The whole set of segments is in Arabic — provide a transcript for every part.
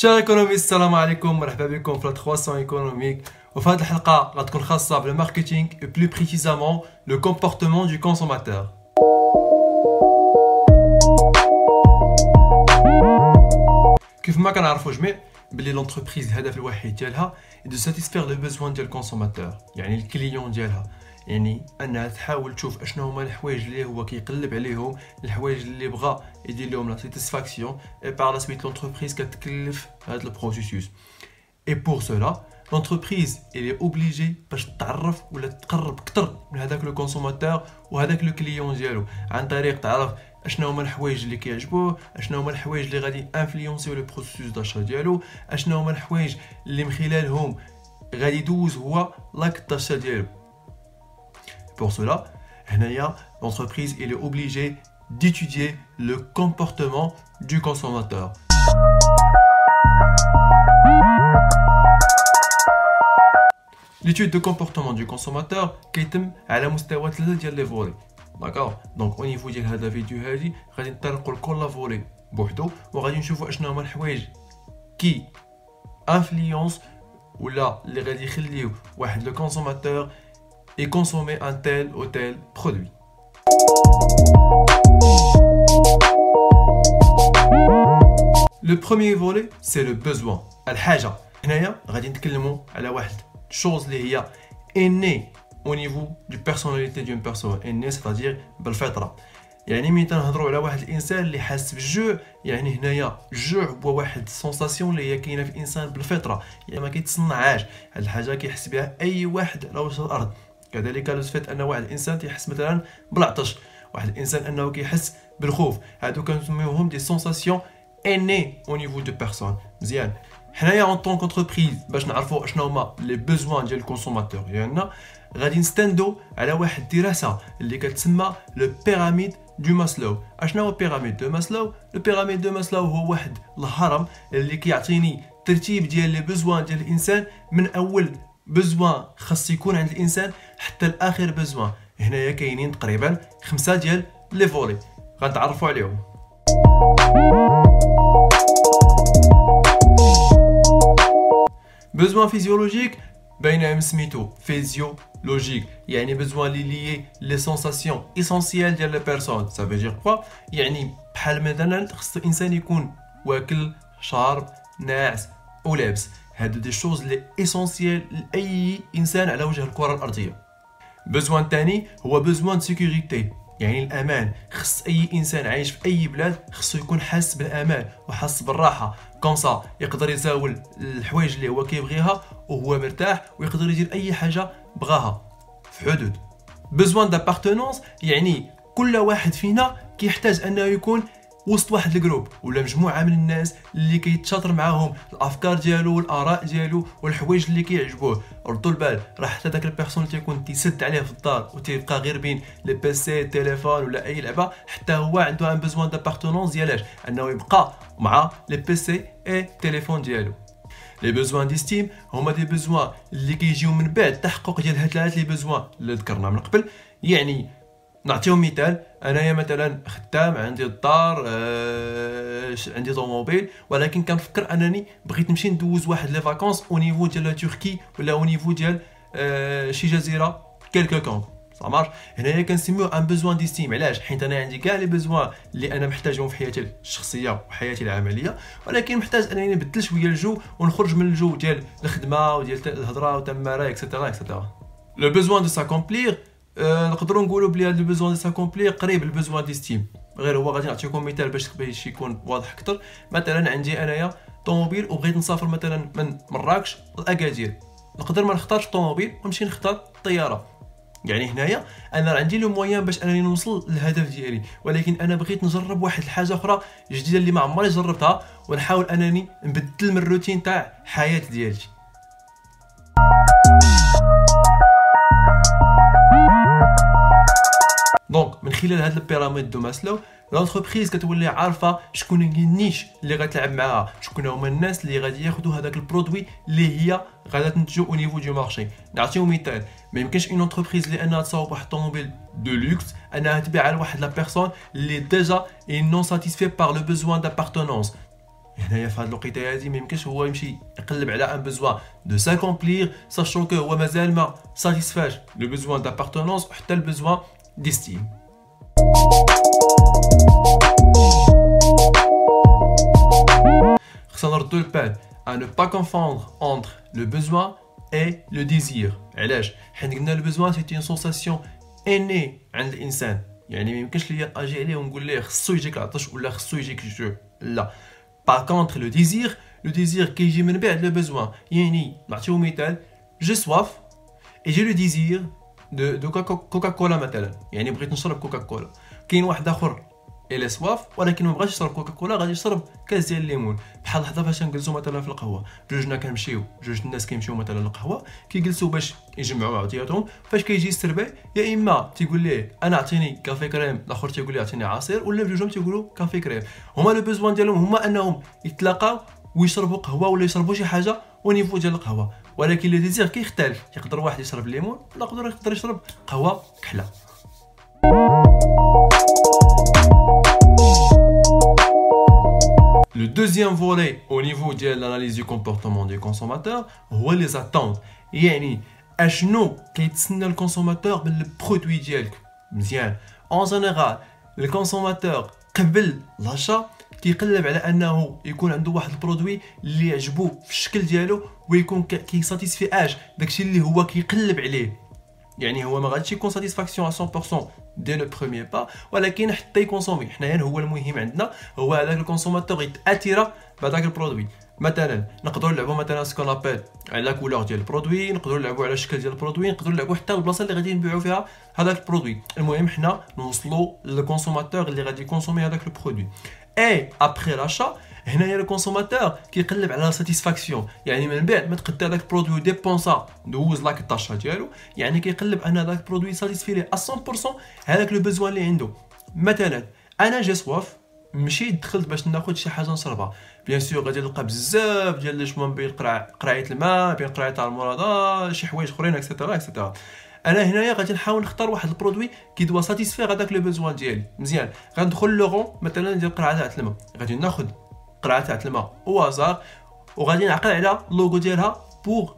شير ايكونوميست، السلام عليكم، مرحبا بكم في 300 ايكونوميك. وفي هذه الحلقه غتكون خاصه بالماركتينغ و بلو بريسيزامون لو كومبورتمون دو كونسوماتور. كيف ما كنعرفوا جميع بلي لونتربريز الهدف الوحيد ديالها دو ساتيسفير لو بوزوان ديال الكونسوماتور، يعني الكليون ديالها، يعني انها تحاول تشوف اشنو هما الحوايج اللي هو كيقلب عليهم، الحوايج اللي بغا يدير لهم لا ساتيسفاكسيون، اي بار لا سويت لونتربريز كتكلف هذا البروسيسوس. اي بور سولا لونتربريز اللي اوبليجي باش تعرف ولا تقرب اكثر من هذاك لو كونسوماتور وهذاك لو كليون ديالو، عن طريق تعرف اشنو هما الحوايج اللي كيعجبوه، اشنو هما الحوايج اللي غادي انفلونسيو لو بروسيسوس داشا ديالو، اشنو هما الحوايج اللي من خلالهم غادي يدوز هو لاك داشا ديالو. Pour cela, l'entreprise est obligée d'étudier le comportement du consommateur. L'étude de comportement du consommateur كيتم على مستوى 3 ديال لي فولي. داكور، دونك او نيفو ديال هذا الفيديو هادي غادي نطرقوا لكل فولي بوحدو وغادي نشوفوا اشنو هما الحوايج كي انفلونس ولا اللي غادي يخليو واحد لو كونسوماتور et consommer un tel ou tel produit. Le premier volet, c'est le besoin. الحاجة. هنايا غادي نتكلموا على واحد chose اللي هي innée au niveau du personnalité d'une personne. innée c'est-à-dire بالفطرة. يعني ملي تنهضروا على واحد الانسان اللي حاس بالجوع، يعني هنايا الجوع هو واحد سونساسيون اللي هي كاينه في الانسان بالفطره، يعني ما كيتصنعهاش، هاد الحاجه كيحس بها اي واحد على وجه الارض. كذلك لو سفيت ان واحد الانسان تيحس مثلا بالعطش، واحد الانسان انه كيحس بالخوف، هادو كنسميوهم دي سونساسيون اني او نيفو دو بيرسون. مزيان، حنايا اون طونك انتربريز باش نعرفوا اشنو هما لي بوزوان ديال الكونسوماتور ديالنا، غادي نستندو على واحد الدراسه اللي كتسمى لو بيراميد دو ماسلو. اشنو هو بيراميد دو ماسلو؟ لو بيراميد دو ماسلو هو واحد الهرم اللي كيعطيني ترتيب ديال لي بوزوان ديال الانسان، من اول بوزوان خاص يكون عند الانسان حتى الاخر بوزوان. هنايا كاينين تقريبا 5 ديال لي فولي غنتعرفوا عليهم. بوزوان فيزيولوجيك باينه من سميتو فيزيولوجيك، يعني بوزوان لي لي لي سونساسيون اسونسيال ديال لا بيرسون. سا فيجير كوا؟ يعني بحال مثلا خص الانسان يكون واكل، شارب، ناعس ولابس. هادو دي شوز لي اسونسيال لاي انسان على وجه الكره الارضيه. بوزوان تاني هو بوزوان دو سيكوريتي، يعني الامان. خص اي انسان عايش في اي بلاد خصو يكون حاس بالامان وحاس بالراحه، كونسا يقدر يزاول الحوايج اللي هو كيبغيها وهو مرتاح، ويقدر يدير اي حاجه بغاها في حدود. بوزوان دابارتونونس، يعني كل واحد فينا كيحتاج انه يكون وسط واحد الجروب ولا مجموعه من الناس اللي كيتشاطر معاهم الافكار ديالو والاراء ديالو والحوايج اللي كيعجبوه. ردوا البال، راه حتى داك البيرسون اللي تيكون تيسد عليه في الدار وتيبقى غير بين لي بيسي، التليفون ولا اي لعبه، حتى هو عنده ان بوزوان دابارتونونس ديالاش انه يبقى مع لي بيسي اي التليفون ديالو. لي بوزوان ديستيم هما دي بوزوان اللي كيجيو من بعد التحقق ديال هاد 3 لي بوزوان اللي ذكرنا من قبل. يعني نعطيهم مثال، انايا مثلا خدام، عندي الدار، عندي طوموبيل، ولكن كنفكر انني بغيت نمشي ندوز واحد لي فاكونس او نيفو ديال تركي ولا او نيفو ديال شي جزيره كيلكو كون صامارش. هنايا كنسميوه ان بوزوان ديستيم. علاش؟ حيت انا عندي كاع لي بوزوان اللي انا محتاجهم في حياتي الشخصيه وحياتي العمليه، ولكن محتاج انني نبدل شويه الجو ونخرج من الجو ديال الخدمه وديال الهضره وتماره اكسيتيرا اكسيتيرا. لو بوزوان دو ساكومبلير، نقدروا نقولوا بلي هذا البوزوان دو ساكومبلي قريب البوزوان ديستيم، غير هو غادي نعطيكم مثال باش يكون واضح اكثر. مثلا عندي انايا طوموبيل وبغيت نسافر مثلا من مراكش لاكادير، نقدر ما نختارش الطوموبيل ونمشي نختار الطياره. يعني هنايا انا عندي لو مويان باش انني نوصل للهدف ديالي، ولكن انا بغيت نجرب واحد الحاجه اخرى جديده اللي ما عمري جربتها، ونحاول انني نبدل من الروتين تاع الحياه ديالتي. دونك من خلال هاد البيراميد دو ماسلو، لونتربريز كتولي عارفه شكون هي النيش اللي غتلعب معاها، شكون هما الناس اللي غادي ياخذوا هذاك البرودوي اللي هي غادا تنتجو او نيفو دو مارشي. نعطيو مثال، ما يمكنش اون انتربريز اللي انها تصاوب واحد الطوموبيل دو لوكس انها تبيعها لواحد لا بيرسون اللي ديجا اي نون ساتيسفي بار لو بوزوان دابارتونونس. هنايا في هاد الوقيته هادي ما يمكنش هو يمشي يقلب على ان بوزوان دو ساكومبلير ساشون كو هو مازال ما ساتيسفاش لو بوزوان دابارتونونس وحتى البوزوان ديستيم. خصنا نردو البال à ne pas confondre entre le besoin et le désir. علاش؟ حيت قلنا le besoin c'est une sensation innée عند الانسان، يعني ما يمكنش ليا اجي عليه ونقول ليه خصو يجيك العطش ولا خصو يجيك الجوع، لا. Par contre le désir كيجي من بعد le besoin. يعني نعطيو مثال، j'ai soif et j'ai le désir de Coca-Cola مثلا، يعني بغيت نشرب كوكاكولا. كاين واحد اخر إلى سواف ولكن ما بغاش يشرب كوكاكولا، غادي يشرب كاس ديال الليمون. بحال لحظه فاش نجلسوا مثلا في القهوه، جوجنا كنمشيو، جوج الناس كيمشيو مثلا للقهوه، كيجلسوا باش يجمعوا عطياتهم. فاش كيجي السربي يا اما تيقول ليه انا اعطيني كافي كريم، الاخر تيقول ليه اعطيني عصير، ولا بجوجهم تيقولوا كافي كريم. هما لو بوزوان ديالهم هما انهم يتلاقاو ويشربوا قهوه ولا يشربوا شي حاجه ونيفو ديال القهوه، ولكن لو ديزير كيختلف. يقدر واحد يشرب الليمون، ولا يقدر يشرب قهوه كحله. Le deuxième volet au niveau de l'analyse du comportement du consommateur هو les attentes. يعني اشنو كيتسنى الكونسوماتور من البرودوي ديالك. مزيان en général الكونسوماتور قبل لاشا كيقلب على انه يكون عنده واحد البرودوي اللي يعجبو في الشكل ديالو ويكون كيساتيسفي داكشي اللي هو كيقلب عليه. يعني هو ما غاديش يكون ساتيسفاكسيون 100% دي لو بروميير با، ولكن حتى يكونسومي. حنايا هو المهم عندنا هو هذاك الكونسوماتور يتاثر بهذاك البرودوي. مثلا نقدروا نلعبوا مثلا سكون ابل على لا كولور ديال البرودوي، نقدروا نلعبوا على الشكل ديال البرودوي، نقدروا نلعبوا حتى البلاصه اللي غادي نبيعوا فيها هذاك البرودوي. المهم حنا نوصلوا للكونسوماتور اللي غادي يكونسومي هذاك البرودوي. اي ابري لاشا هنايا الكونسوماتور كيقلب على ساتيسفاكسيون. يعني من بعد ما تقد هذاك البرودوي ديبونسا دوز لاك الطاشا ديالو، يعني كيقلب ان هذاك البرودوي ساتيسفي ليه 100% هذاك لو بوزوان اللي عنده. مثلا انا جي سواف، مشيت دخلت باش ناخذ شي حاجه نشربها، بيان سور غادي نلقى بزاف ديال لي شومان بين قرايه الماء، بين قرايه المرضى، شي حوايج اخرين اكسيتيرا اكسيتيرا. انا هنايا غادي نحاول نختار واحد البرودوي كي دوا ساتيسفي هذاك لو بوزوان ديالي. مزيان غندخل لوغون مثلا ديال قرعه تاع الماء، غادي ناخذ قرعه تاع الماء او هازار وغادي نعقل على اللوغو ديالها بوغ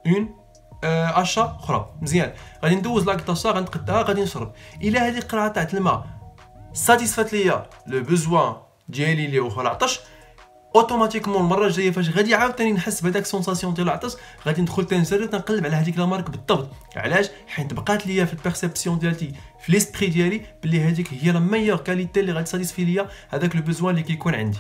اون اشا اخرى. مزيان غادي ندوز لاك طاشا غنقدها غادي نشرب. الا هذه القرعه تاع الماء ساتيسفات ليا لو بوزوان ديالي اللي هو العطش، اوتوماتيكمون المره الجايه فاش غادي عاوتاني نحس بهذاك سونساسيون ديال العطش غادي ندخل تنسري تنقلب على هذيك لا مارك بالضبط. علاش؟ حيت بقات ليا في البيرسيبسيون ديالتي في ليسبري ديالي بلي هذيك هي لا ميور كاليتي اللي غادي ساتيسفي ليا هذاك لو بوزوان اللي كيكون عندي.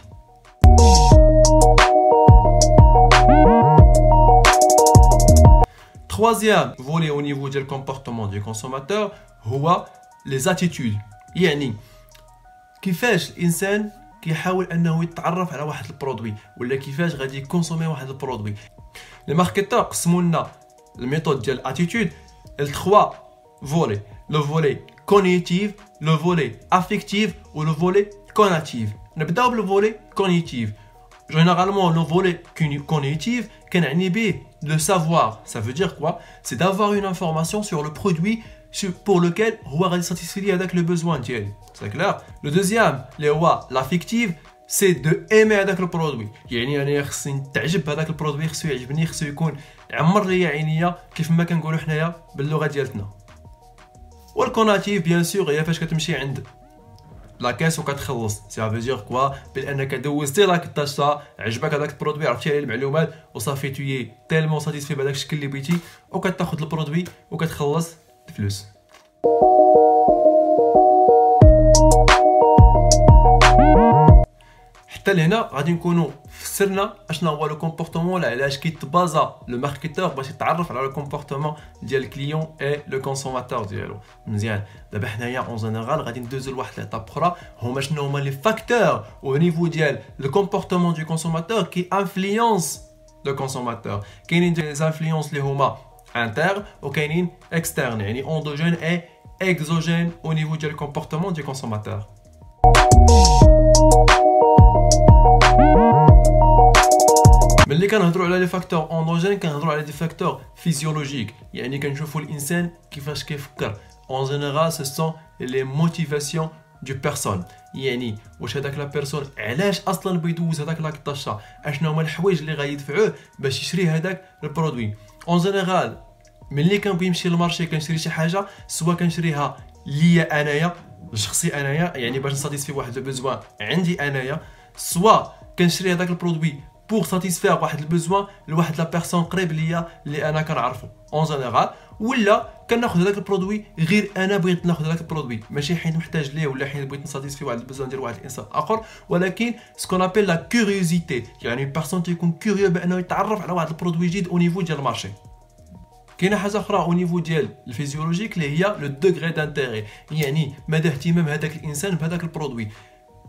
Troisième volet au niveau du comportement du consommateur هو les attitudes. يعني كيفاش الانسان كيحاول انه يتعرف على واحد البرودوي ولا كيفاش غادي يكونسومي واحد البرودوي. لي ماركتور قسموا لنا الميثود ديال الاتيتود ل 3 فولي، لو فولي كونيتيف، لو فولي افيكتيف و لو فولي كوناتيف. نبداو بلو فولي كونيتيف. Généralement, le volet cognitif, كنعني به le savoir. Ça veut dire quoi? C'est d'avoir une information sur le produit pour lequel هو غادي satisfaire هذاك le besoin ديالي. C'est clair? Le deuxième, اللي هو l'affective, c'est de aimer هذاك البرودوي. يعني انا خصني نتعجب بهذاك البرودوي، خصو يعجبني، خصو يكون عمر ليا عينيا كيف ما كنقولوا حنايا باللغه ديالتنا. والكوناتيف بيان سور هي فاش كتمشي عند لاكاس وكتخلص. سي فيزير كوا بانك دوزتي لاك الطاشا، عجبك هذاك البرودوي، عرفتي عليه المعلومات وصافي توي تيلمون ساتيسفي بهذاك الشكل اللي بغيتي وكتاخذ البرودوي وكتخلص الفلوس. حتى لهنا غادي نكونوا فسرنا اشنا هو لو كومبورتمون ولا علاش كيتبازا لو ماركتور باش يتعرف على لو كومبورتمون ديال الكليون اي لو كونسوماتور ديالو. مزيان دابا حنايا اون جينيرال غادي ندوزو لواحد ليطاب اخرى، هما شنو هما لي فاكتور او نيفو ديال لو كومبورتمون دو كونسوماتور كي انفلونس لو كونسوماتور. كاينين دي انفلونس اللي هما انتر وكاينين اكسترن، يعني اندوجين اي اكزوجين او نيفو ديال الكومبورتمون دو كونسوماتور. ملي كنهضروا على لي فاكتور اندوجين كنهضروا على دي فاكتور فيزيولوجيك، يعني كنشوفوا الانسان كيفاش كيفكر. اون جينيرال سو سون لي موتيفاسيون دو بيرسون، يعني واش هذاك لا بيرسون علاش اصلا بغى يدوز هذاك لاكطاشا، اشنو هما الحوايج اللي غيدفعوه باش يشري هذاك البرودوي. اون جينيرال ملي كنبغي نمشي للمارشي كنشري شي حاجه، سواء كنشريها ليا انايا شخصي انايا، يعني باش نساتيسفي واحد البوزوان عندي انايا، سواء كنشري هذاك البرودوي بور ساتيسفير واحد البوزوان لواحد لا بيرسون قريب ليا اللي انا كنعرفو اون جينيرال، ولا كناخذ هذاك البرودوي غير انا بغيت ناخذ هذاك البرودوي، ماشي حيت محتاج ليه ولا حيت بغيت نساتيسفي واحد البوزوان ديال واحد الانسان اخر، ولكن سكون ابيل لا كوريوزيتي، يعني بيرسون تيكون كوريو بانه يتعرف على واحد البرودوي جديد او نيفو ديال المارشي. كاينه حاجه اخرى او نيفو ديال الفيزيولوجيك اللي هي لو دوغري دانتيغي، يعني مدى اهتمام هذاك الانسان بهذاك البرودوي.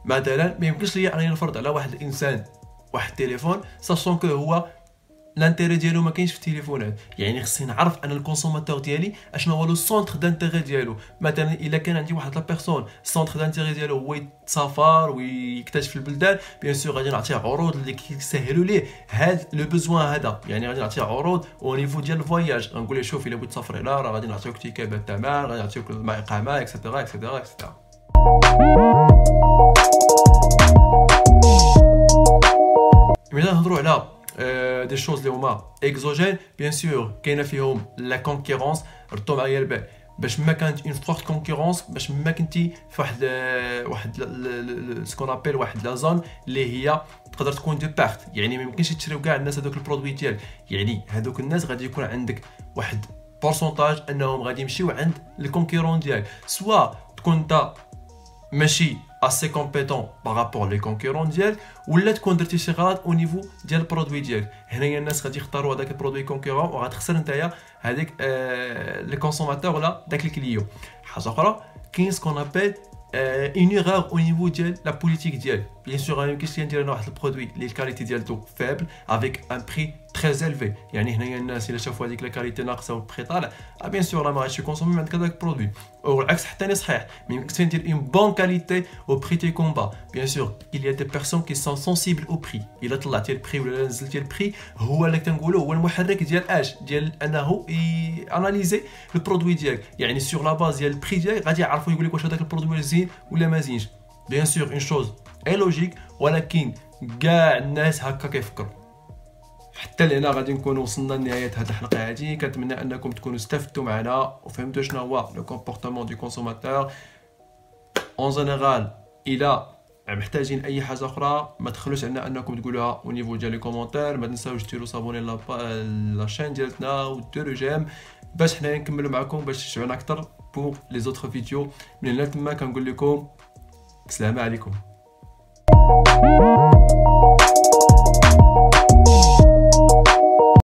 مثلا ما يمكنش ليا انني نفرض على واحد الانسان واحد التليفون ساشون كو هو لانتيري ديالو ما كاينش في التليفونات، يعني خصني نعرف انا الكونسوماتور ديالي اشنو هو لو سونتر دانتيغي ديالو. مثلا الا كان عندي واحد لا بيرسون سونتر دانتيغي ديالو هو يتسافر ويكتشف البلدان، بيان سور غادي نعطيه عروض اللي كيسهلوا ليه هذا لو بوزوان هذا، يعني غادي نعطيه عروض او نيفو ديال الفواياج، غنقول له شوف الا بغيت تسافر هنا راه غادي نعطيوك تيكاب الثمن، غادي نعطيوك الاقامه اكسيتيرا اكسيتيرا اكسيتيرا. ملي نهضروا على دي شوز اللي هما اكزوجين، بيان سور كاينه فيهم لا كونكورونس، ردوا معايا البال باش ما كانت اون فورت كونكورونس، باش ما كنتي في واحد سكون ابيل واحد لا زون اللي هي تقدر تكون دو بارت، يعني ما يمكنش تشريو كاع الناس هذوك البرودوي ديالك، يعني هذوك الناس غادي يكون عندك واحد بورسونتاج انهم غادي يمشيو عند الكونكورون ديالك، سواء تكون انت ماشي assez compétent par rapport les concurrents ديالك، ولا تكون درتي شي غلط او نيفو ديال البرودوي ديالك. هنايا الناس غادي يختاروا هذاك البرودوي كونكورون وغتخسر نتايا هذيك لي كونسوماتور ولا داك الكليو. حاجه اخرى كاين سكون ابل اون ايغور او نيفو ديال لا بوليتيك ديالك. بيان سور غادي يمكن ندير انا واحد البرودوي اللي الكاليتي ديالته فابل افيك ان بري تري زيلفي، يعني هنايا الناس الا شافوا هذيك لا كاليتي ناقصه والبري طالع بيان سور راه ما غاديش يكونسومي عندك هذاك البرودوي، او العكس حتى صحيح ما يمكنش ندير اون بون كاليتي او بري تي كومبا. بيان سور il y a des personnes qui sont sensibles au prix، الا طلعتي البري ولا نزلتي البري هو اللي كنقولوا هو المحرك ديال انه اناليزي البرودوي ديالك، يعني سور لا باز ديال البري ديالك غادي يعرفوا يقول لك واش هذاك البرودوي زين ولا ما زينش. بيان سور اون شوز اي لوجيك، ولكن كاع الناس هكا كيفكروا. حتى لهنا غادي نكونوا وصلنا لنهايه هذه الحلقه هذه، كنتمنى انكم تكونوا استفدتوا معنا وفهمتوا شنو هو لو كومبورتمون دو كونسوماتور اون جينيرال. الى محتاجين اي حاجه اخرى ما تخلوش عنا انكم تقولوها او نيفو ديال لي كومونتير، ما تنساوش ديروا صابوني لا شين ديالتنا وديروا جيم باش حنا نكملوا معكم باش تشجعونا اكثر بور لي زوتر فيديو. من هنا تما كنقول لكم السلام عليكم.